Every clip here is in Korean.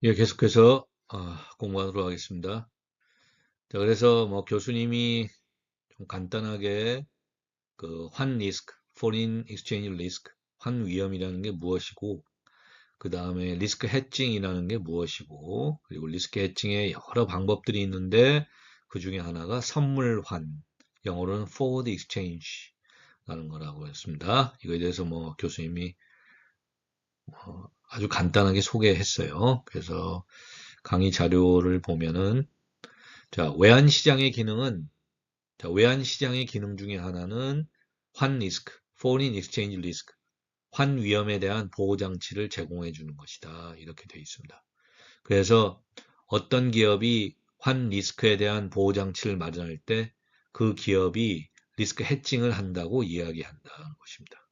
예, 계속해서 공부하도록 하겠습니다. 자, 그래서 뭐 교수님이 좀 간단하게 그 환 리스크, foreign exchange risk, 환 위험이라는 게 무엇이고, 그 다음에 리스크 해칭이라는 게 무엇이고, 그리고 리스크 해칭에 여러 방법들이 있는데 그 중에 하나가 선물환, 영어로는 forward exchange라는 거라고 했습니다. 이거에 대해서 뭐 교수님이 아주 간단하게 소개했어요. 그래서 강의 자료를 보면은 자, 외환시장의 기능은, 자, 외환시장의 기능 중에 하나는 환 리스크, foreign exchange risk, 환 위험에 대한 보호 장치를 제공해 주는 것이다. 이렇게 되어 있습니다. 그래서 어떤 기업이 환 리스크에 대한 보호 장치를 마련할 때 그 기업이 리스크 해칭을 한다고 이야기한다는 것입니다.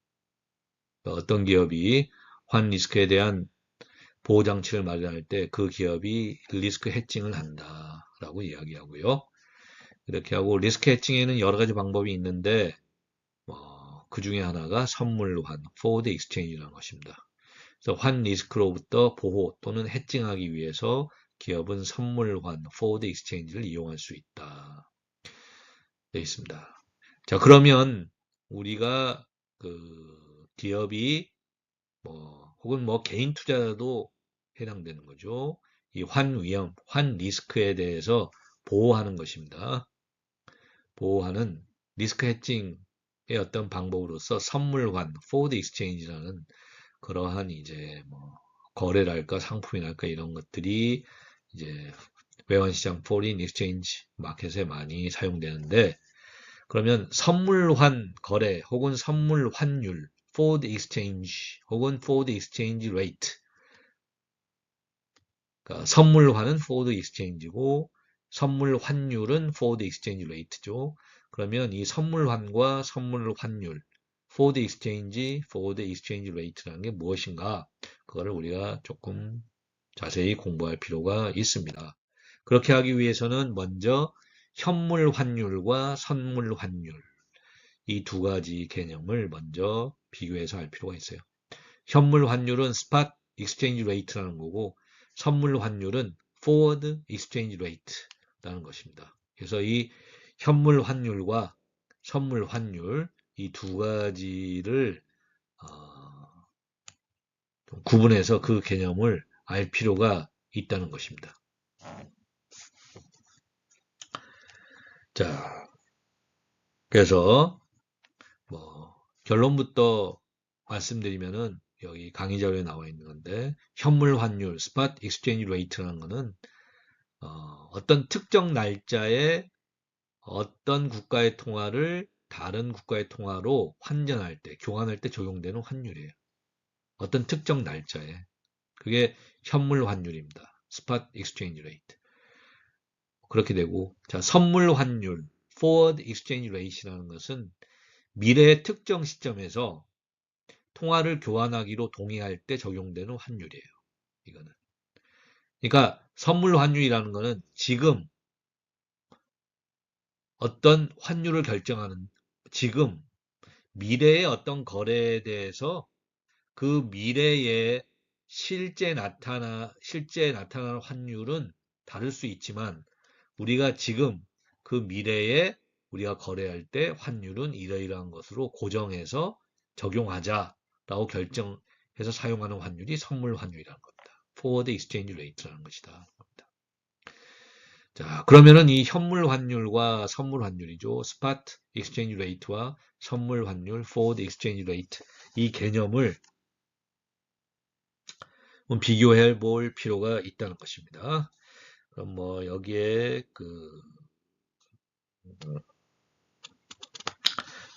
어떤 기업이 환 리스크에 대한 보호 장치를 마련할 때 그 기업이 리스크 해칭을 한다라고 이야기하고요. 이렇게 하고 리스크 해칭에는 여러 가지 방법이 있는데 그 중에 하나가 선물환, forward exchange라는 것입니다. 그래서 환 리스크로부터 보호 또는 해칭하기 위해서 기업은 선물환, forward exchange를 이용할 수 있다. 되어 있습니다. 자, 그러면 우리가 그 기업이 혹은 뭐 개인 투자자도 해당되는 거죠. 이 환 위험, 환 리스크에 대해서 보호하는 것입니다. 보호하는 리스크 해칭의 어떤 방법으로서 선물환, forward exchange라는 그러한 이제 뭐 거래랄까 상품이랄까 이런 것들이 이제 외환시장 foreign exchange 마켓에 많이 사용되는데 그러면 선물환 거래 혹은 선물 환율 forward exchange 혹은 forward exchange rate 그러니까 선물환은 forward exchange고 선물 환율은 forward exchange rate죠. 그러면 이 선물환과 선물 환율 forward exchange, forward exchange rate라는 게 무엇인가? 그거를 우리가 조금 자세히 공부할 필요가 있습니다. 그렇게 하기 위해서는 먼저 현물 환율과 선물 환율 이 두 가지 개념을 먼저 비교해서 할 필요가 있어요. 현물 환율은 spot exchange rate라는 거고 선물 환율은 forward exchange rate라는 것입니다. 그래서 이 현물 환율과 선물 환율 이 두 가지를 구분해서 그 개념을 알 필요가 있다는 것입니다. 자, 그래서 뭐 결론부터 말씀드리면은 여기 강의 자료에 나와 있는 건데 현물 환율, spot exchange rate라는 거는 어떤 특정 날짜에 어떤 국가의 통화를 다른 국가의 통화로 환전할 때, 교환할 때 적용되는 환율이에요. 어떤 특정 날짜에. 그게 현물 환율입니다. spot exchange rate. 그렇게 되고, 자, 선물 환율, forward exchange rate라는 것은 미래의 특정 시점에서 통화를 교환하기로 동의할 때 적용되는 환율이에요. 이거는. 그러니까 선물 환율이라는 거는 지금 어떤 환율을 결정하는 지금 미래의 어떤 거래에 대해서 그 미래에 실제 나타나는 환율은 다를 수 있지만 우리가 지금 그 미래에 우리가 거래할 때 환율은 이러이러한 것으로 고정해서 적용하자라고 결정해서 사용하는 환율이 선물 환율이라는 겁니다. forward exchange rate라는 것이다. 자, 그러면은 이 현물 환율과 선물 환율이죠. spot exchange rate와 선물 환율, forward exchange rate 이 개념을 비교해 볼 필요가 있다는 것입니다. 그럼 뭐 여기에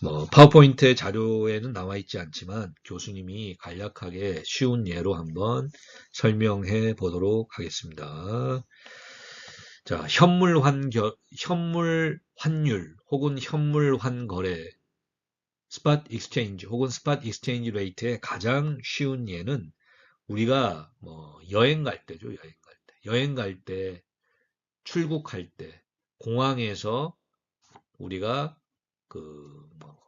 뭐 파워포인트 자료에는 나와 있지 않지만 교수님이 간략하게 쉬운 예로 한번 설명해 보도록 하겠습니다. 자, 현물 환율 혹은 현물 환거래 스팟 익스체인지 혹은 스팟 익스체인지 레이트의 가장 쉬운 예는 우리가 뭐 여행 갈 때죠. 여행 갈 때 출국할 때 공항에서 우리가 그뭐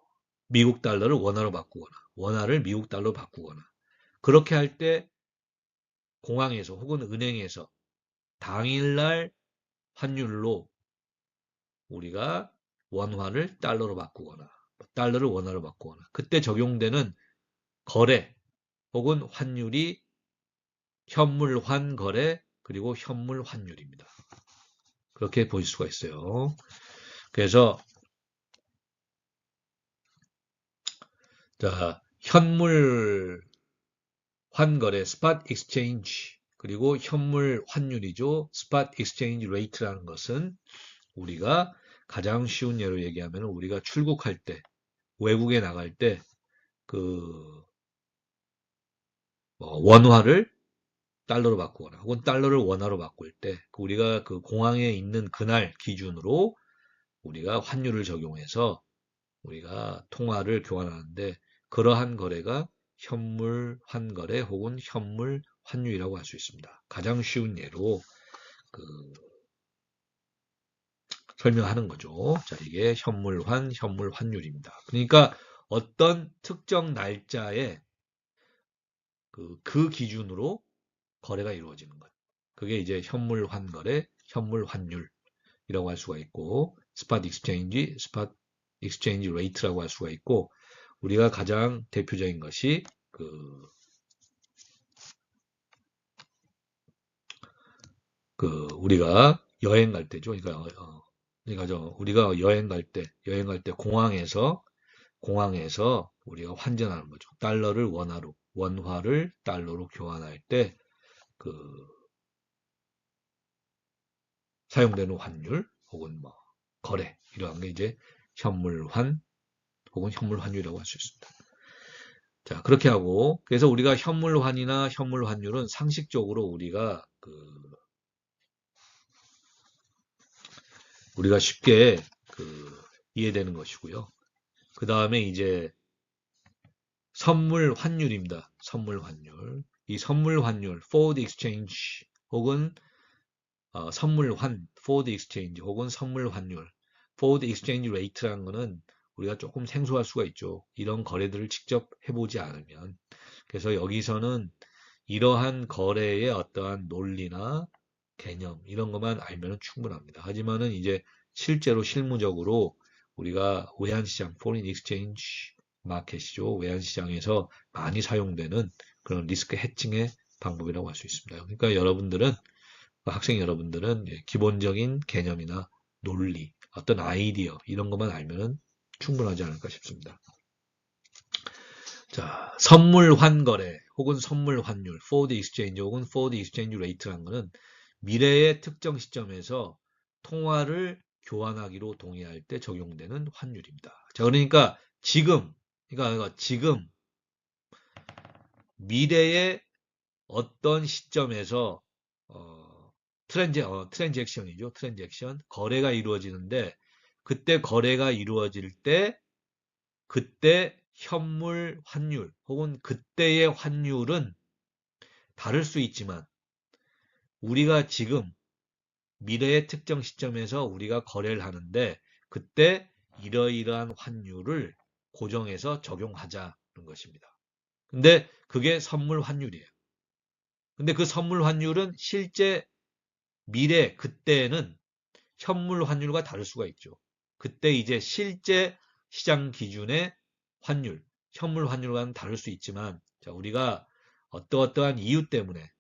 미국 달러를 원화로 바꾸거나 원화를 미국 달러로 바꾸거나 그렇게 할 때 공항에서 혹은 은행에서 당일날 환율로 우리가 원화를 달러로 바꾸거나 달러를 원화로 바꾸거나 그때 적용되는 거래 혹은 환율이 현물환 거래 그리고 현물환율입니다. 그렇게 보실 수가 있어요. 그래서 자, 현물 환거래 스팟 익스체인지 그리고 현물 환율이죠. 스팟 익스체인지 레이트라는 것은 우리가 가장 쉬운 예로 얘기하면 우리가 출국할 때 외국에 나갈 때 그 원화를 달러로 바꾸거나 혹은 달러를 원화로 바꿀 때 우리가 그 공항에 있는 그날 기준으로 우리가 환율을 적용해서 우리가 통화를 교환하는데 그러한 거래가 현물 환거래 혹은 현물 환율이라고 할 수 있습니다. 가장 쉬운 예로 그 설명하는 거죠. 자, 이게 현물환, 현물환율입니다. 그러니까 어떤 특정 날짜에 그 기준으로 거래가 이루어지는 것. 그게 이제 현물환거래, 현물환율이라고 할 수가 있고, 스팟 익스체인지, 스팟 익스체인지 레이트라고 할 수가 있고, 우리가 가장 대표적인 것이 우리가 여행 갈 때죠. 그러니까 우리가 여행 갈 때 공항에서 우리가 환전하는 거죠. 달러를 원화로, 원화를 달러로 교환할 때 그 사용되는 환율 혹은 뭐 거래 이러한 게 이제 현물환 혹은 현물환율이라고 할 수 있습니다. 자, 그렇게 하고 그래서 우리가 현물환이나 현물환율은 상식적으로 우리가 쉽게 이해되는 것이고요. 그 다음에 이제 선물 환율입니다. 선물 환율. 이 선물 환율, forward exchange 혹은 선물 forward exchange 혹은 선물 환율, forward exchange rate라는 거는 우리가 조금 생소할 수가 있죠. 이런 거래들을 직접 해보지 않으면. 그래서 여기서는 이러한 거래의 어떠한 논리나 개념 이런 것만 알면 충분합니다. 하지만은 이제 실제로 실무적으로 우리가 외환시장, foreign exchange 마켓이죠. 외환시장에서 많이 사용되는 그런 리스크 해칭의 방법이라고 할 수 있습니다. 그러니까 학생 여러분들은 기본적인 개념이나 논리, 어떤 아이디어 이런 것만 알면 충분하지 않을까 싶습니다. 자, 선물 환거래 혹은 선물 환율, forward exchange 혹은 forward exchange rate라는 것은 미래의 특정 시점에서 통화를 교환하기로 동의할 때 적용되는 환율입니다. 자, 그러니까 지금 미래의 어떤 시점에서 트랜잭션이죠. 트랜잭션 거래가 이루어지는데 그때 거래가 이루어질 때 그때 현물 환율 혹은 그때의 환율은 다를 수 있지만 우리가 지금 미래의 특정 시점에서 우리가 거래를 하는데 그때 이러이러한 환율을 고정해서 적용하자는 것입니다. 근데 그게 선물 환율이에요. 근데 그 선물 환율은 실제 미래 그때는 현물 환율과 다를 수가 있죠. 그때 이제 실제 시장 기준의 환율, 현물 환율과는 다를 수 있지만 자, 우리가 어떠한 이유 때문에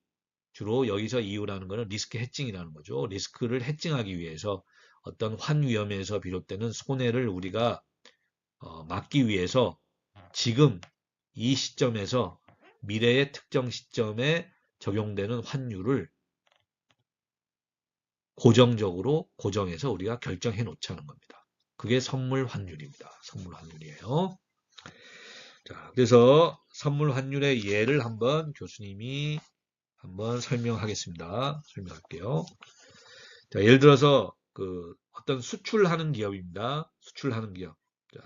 주로 여기서 이유라는 것은 리스크 해칭이라는 거죠. 리스크를 해칭하기 위해서 어떤 환위험에서 비롯되는 손해를 우리가 막기 위해서 지금 이 시점에서 미래의 특정 시점에 적용되는 환율을 고정적으로 고정해서 우리가 결정해 놓자는 겁니다. 그게 선물 환율입니다. 선물 환율이에요. 자, 그래서 선물 환율의 예를 한번 교수님이 한번 설명하겠습니다. 설명할게요. 자, 예를 들어서 어떤 수출하는 기업입니다. 수출하는 기업. 자,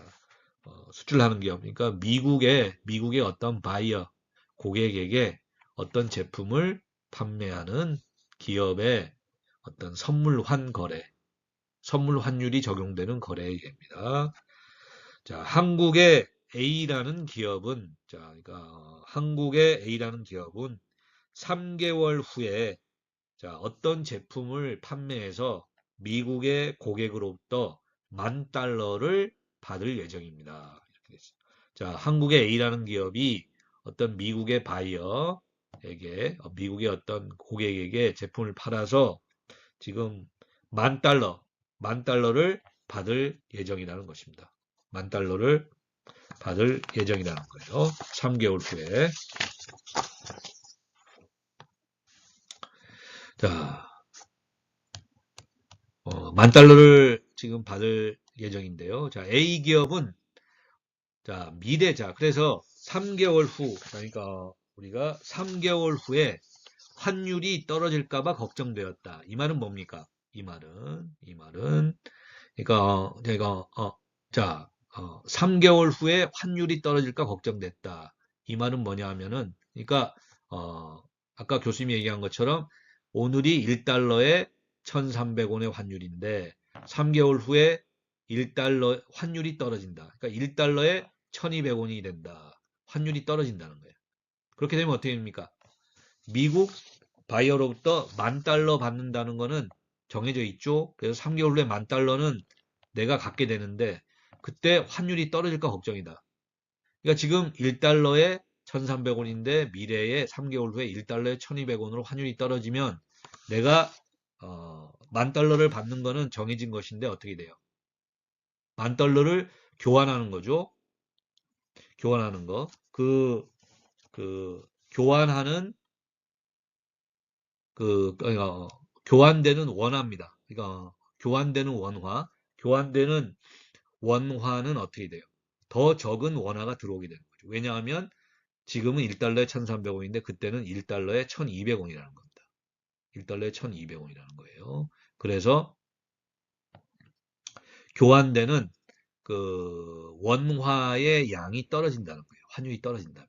수출하는 기업. 그러니까 미국의 어떤 바이어, 고객에게 어떤 제품을 판매하는 기업의 어떤 선물환 거래, 선물 환율이 적용되는 거래액입니다. 자, 한국의 A라는 기업은 자, 그러니까 한국의 A라는 기업은 3개월 후에 자, 어떤 제품을 판매해서 미국의 고객으로부터 $10,000를 받을 예정입니다. 이렇게 됐어요. 자, 한국의 A라는 기업이 어떤 미국의 바이어에게, 미국의 어떤 고객에게 제품을 팔아서 지금 $10,000를 받을 예정이라는 것입니다. $10,000를 받을 예정이라는 거예요. 3개월 후에. 자, $10,000를 지금 받을 예정인데요. 자, A 기업은 자, 미래자. 그래서 3개월 후, 그러니까 우리가 3개월 후에 환율이 떨어질까봐 걱정되었다. 이 말은 뭡니까? 이 말은, 그러니까, 자, 3개월 후에 환율이 떨어질까 걱정됐다. 이 말은 뭐냐 하면은, 그러니까, 아까 교수님이 얘기한 것처럼 오늘이 1달러에 1,300원의 환율인데, 3개월 후에 1달러 환율이 떨어진다. 그러니까 1달러에 1,200원이 된다. 환율이 떨어진다는 거예요. 그렇게 되면 어떻게 됩니까? 미국 바이어로부터 $10,000 받는다는 거는 정해져 있죠. 그래서 3개월 후에 $10,000는 내가 갖게 되는데 그때 환율이 떨어질까 걱정이다. 그러니까 지금 1달러에 1,300원인데 미래에 3개월 후에 1달러에 1,200원으로 환율이 떨어지면 내가 $10,000를 받는 거는 정해진 것인데 어떻게 돼요? $10,000를 교환하는 거죠. 교환하는 거. 교환하는 교환되는 원화입니다. 그러니까 교환되는 원화, 교환되는 원화는 어떻게 돼요? 더 적은 원화가 들어오게 되는 거죠. 왜냐하면 지금은 1달러에 1,300원인데 그때는 1달러에 1,200원이라는 겁니다. 1달러에 1,200원이라는 거예요. 그래서 교환되는 원화의 양이 떨어진다는 거예요. 환율이 떨어진다면.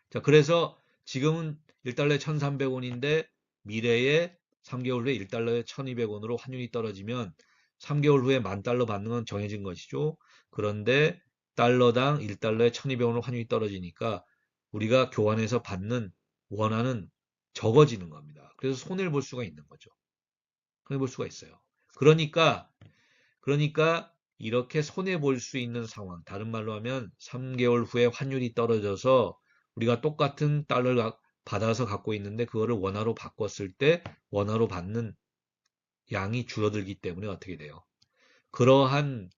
자, 그래서 지금은 1달러에 1,300원인데 미래에 3개월 후에 1달러에 1,200원으로 환율이 떨어지면 3개월 후에 $10,000 받는 건 정해진 것이죠. 그런데 달러당 1달러에 1,200원으로 환율이 떨어지니까 우리가 교환해서 받는 원화는 적어지는 겁니다. 그래서 손해를 볼 수가 있는 거죠. 손해 볼 수가 있어요. 그러니까 이렇게 손해 볼 수 있는 상황, 다른 말로 하면 3개월 후에 환율이 떨어져서 우리가 똑같은 달러를 받아서 갖고 있는데 그거를 원화로 바꿨을 때 원화로 받는 양이 줄어들기 때문에 어떻게 돼요? 그러한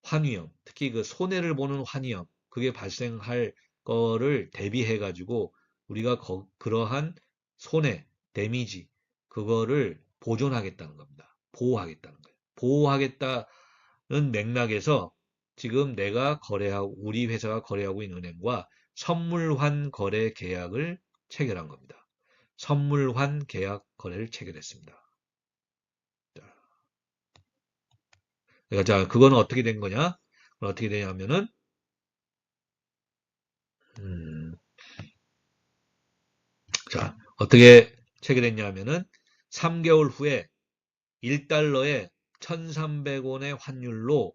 환위험, 특히 그 손해를 보는 환위험, 그게 발생할 거를 대비해 가지고 우리가 그러한 손해, 데미지, 그거를 보존하겠다는 겁니다. 보호하겠다는 거예요. 보호하겠다는 맥락에서 지금 우리 회사가 거래하고 있는 은행과 선물환 거래 계약을 체결한 겁니다. 선물환 계약 거래를 체결했습니다. 그러니까 자, 그거는 어떻게 된 거냐? 어떻게 되냐면은 음, 자, 어떻게 체결했냐면은 3개월 후에 1달러에 1,300원의 환율로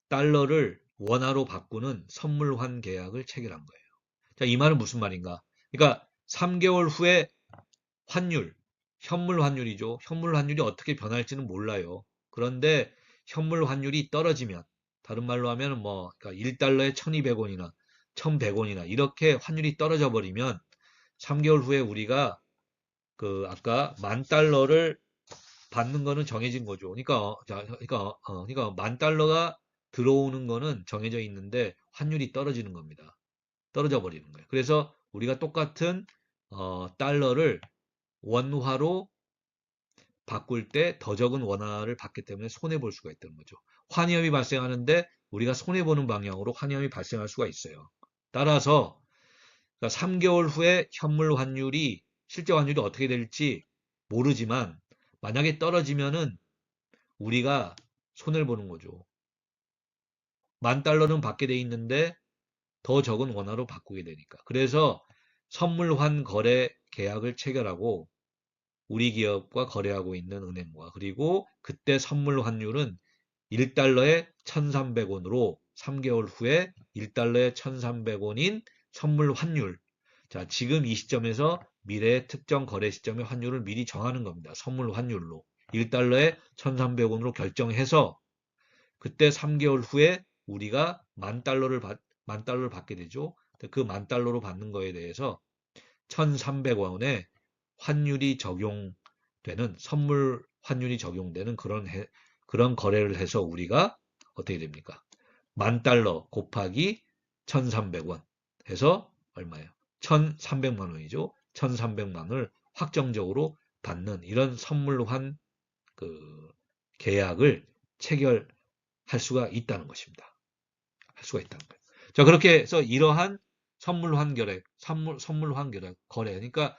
달러를 원화로 바꾸는 선물환 계약을 체결한 거예요. 자, 이 말은 무슨 말인가? 그러니까 3개월 후에 현물 환율이죠. 현물 환율이 어떻게 변할지는 몰라요. 그런데 현물 환율이 떨어지면, 다른 말로 하면 그러니까 1달러에 1,200원이나 1,100원이나 이렇게 환율이 떨어져 버리면 3개월 후에 우리가 아까 $10,000를 받는 거는 정해진 거죠. 그러니까 $10,000가 들어오는 거는 정해져 있는데 환율이 떨어지는 겁니다. 떨어져 버리는 거예요. 그래서 우리가 똑같은 달러를 원화로 바꿀 때 더 적은 원화를 받기 때문에 손해 볼 수가 있다는 거죠. 환위험이 발생하는데 우리가 손해 보는 방향으로 환위험이 발생할 수가 있어요. 따라서 3개월 후에 현물 환율이 실제 환율이 어떻게 될지 모르지만 만약에 떨어지면은 우리가 손해를 보는 거죠. $10,000는 받게 돼 있는데 더 적은 원화로 바꾸게 되니까. 그래서 선물환 거래 계약을 체결하고 우리 기업과 거래하고 있는 은행과 그리고 그때 선물 환율은 1달러에 1,300원으로 3개월 후에 1달러에 1,300원인 선물 환율. 자, 지금 이 시점에서 미래의 특정 거래 시점의 환율을 미리 정하는 겁니다. 선물 환율로. 1달러에 1,300원으로 결정해서 그때 3개월 후에 우리가 10,000달러를 받게 되죠. 그 10,000달러로 받는 거에 대해서 1,300원의 환율이 적용되는 선물 환율이 적용되는 그런 거래를 해서 우리가 어떻게 됩니까? 10,000달러 곱하기 1,300원 해서 얼마예요? 1,300만 원이죠. 1,300만 원을 확정적으로 받는 이런 선물환 그 계약을 체결할 수가 있다는 것입니다. 할 수가 있다는 거예요. 자, 그렇게 해서 이러한 선물 환결액, 선물 환결액 거래. 그러니까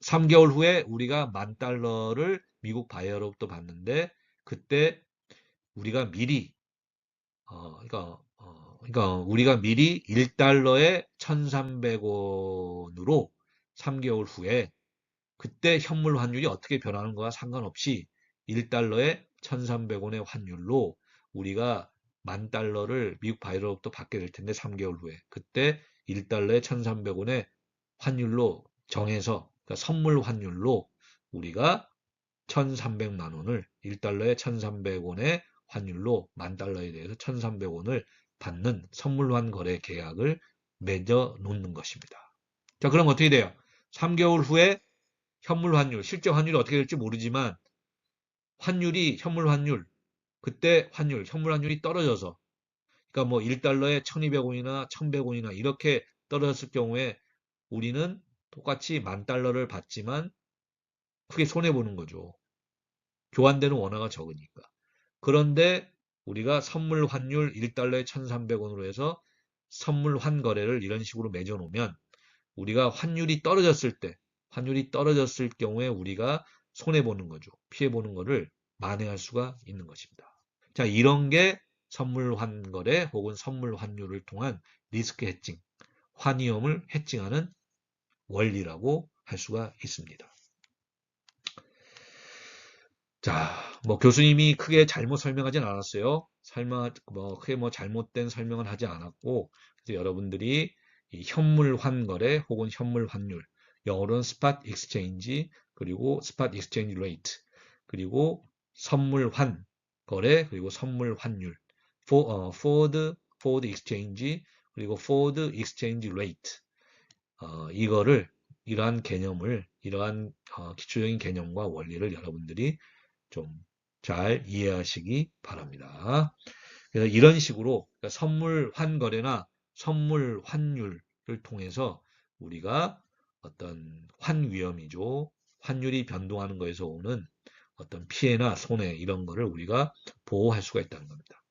3개월 후에 우리가 10,000달러를 미국 바이어로부터 받는데 그때 우리가 미리 그러니까 우리가 미리 1달러에 1,300원으로 3개월 후에 그때 현물 환율이 어떻게 변하는 거와 상관없이 1달러에 1,300원의 환율로 우리가 10,000달러를 미국 바이어로부터 받게 될 텐데 3개월 후에 그때 1달러에 1,300원의 환율로 정해서 그러니까 선물 환율로 우리가 1,300만 원을 1달러에 1,300원의 환율로 10,000달러에 대해서 1,300원을 받는 선물환 거래 계약을 맺어 놓는 것입니다. 자, 그럼 어떻게 돼요? 3개월 후에 현물 환율, 실제 환율이 어떻게 될지 모르지만 현물 환율, 그때 현물 환율이 떨어져서 그러니까 뭐 1달러에 1,200원이나 1,100원이나 이렇게 떨어졌을 경우에 우리는 똑같이 10,000달러를 받지만 크게 손해보는 거죠. 교환되는 원화가 적으니까. 그런데 우리가 선물 환율 1달러에 1,300원으로 해서 선물 환 거래를 이런 식으로 맺어 놓으면 우리가 환율이 떨어졌을 경우에 우리가 손해 보는 거죠. 피해 보는 거를 만회할 수가 있는 것입니다. 자, 이런 게 선물 환 거래 혹은 선물 환율을 통한 리스크 해칭, 환위험을 해칭하는 원리라고 할 수가 있습니다. 자, 뭐 교수님이 크게 잘못 설명하진 않았어요. 크게 잘못된 설명은 하지 않았고, 그래서 여러분들이 이 현물 환거래 혹은 현물 환율, 영어로는 spot exchange, 그리고 spot exchange rate, 그리고 선물 환 거래, 그리고 선물 환율, forward exchange, 그리고 forward exchange rate, 이러한 개념을, 기초적인 개념과 원리를 여러분들이 좀 잘 이해하시기 바랍니다. 그래서 이런 식으로 선물 환거래나 선물 환율을 통해서 우리가 어떤 환위험이죠. 환율이 변동하는 것에서 오는 어떤 피해나 손해 이런 거를 우리가 보호할 수가 있다는 겁니다.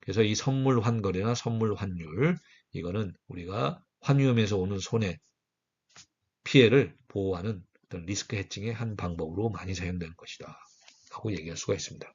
그래서 이 선물 환거래나 선물 환율 이거는 우리가 환위험에서 오는 손해, 피해를 보호하는 어떤 리스크 해칭의 한 방법으로 많이 사용되는 것이다. 하고 얘기할 수가 있습니다.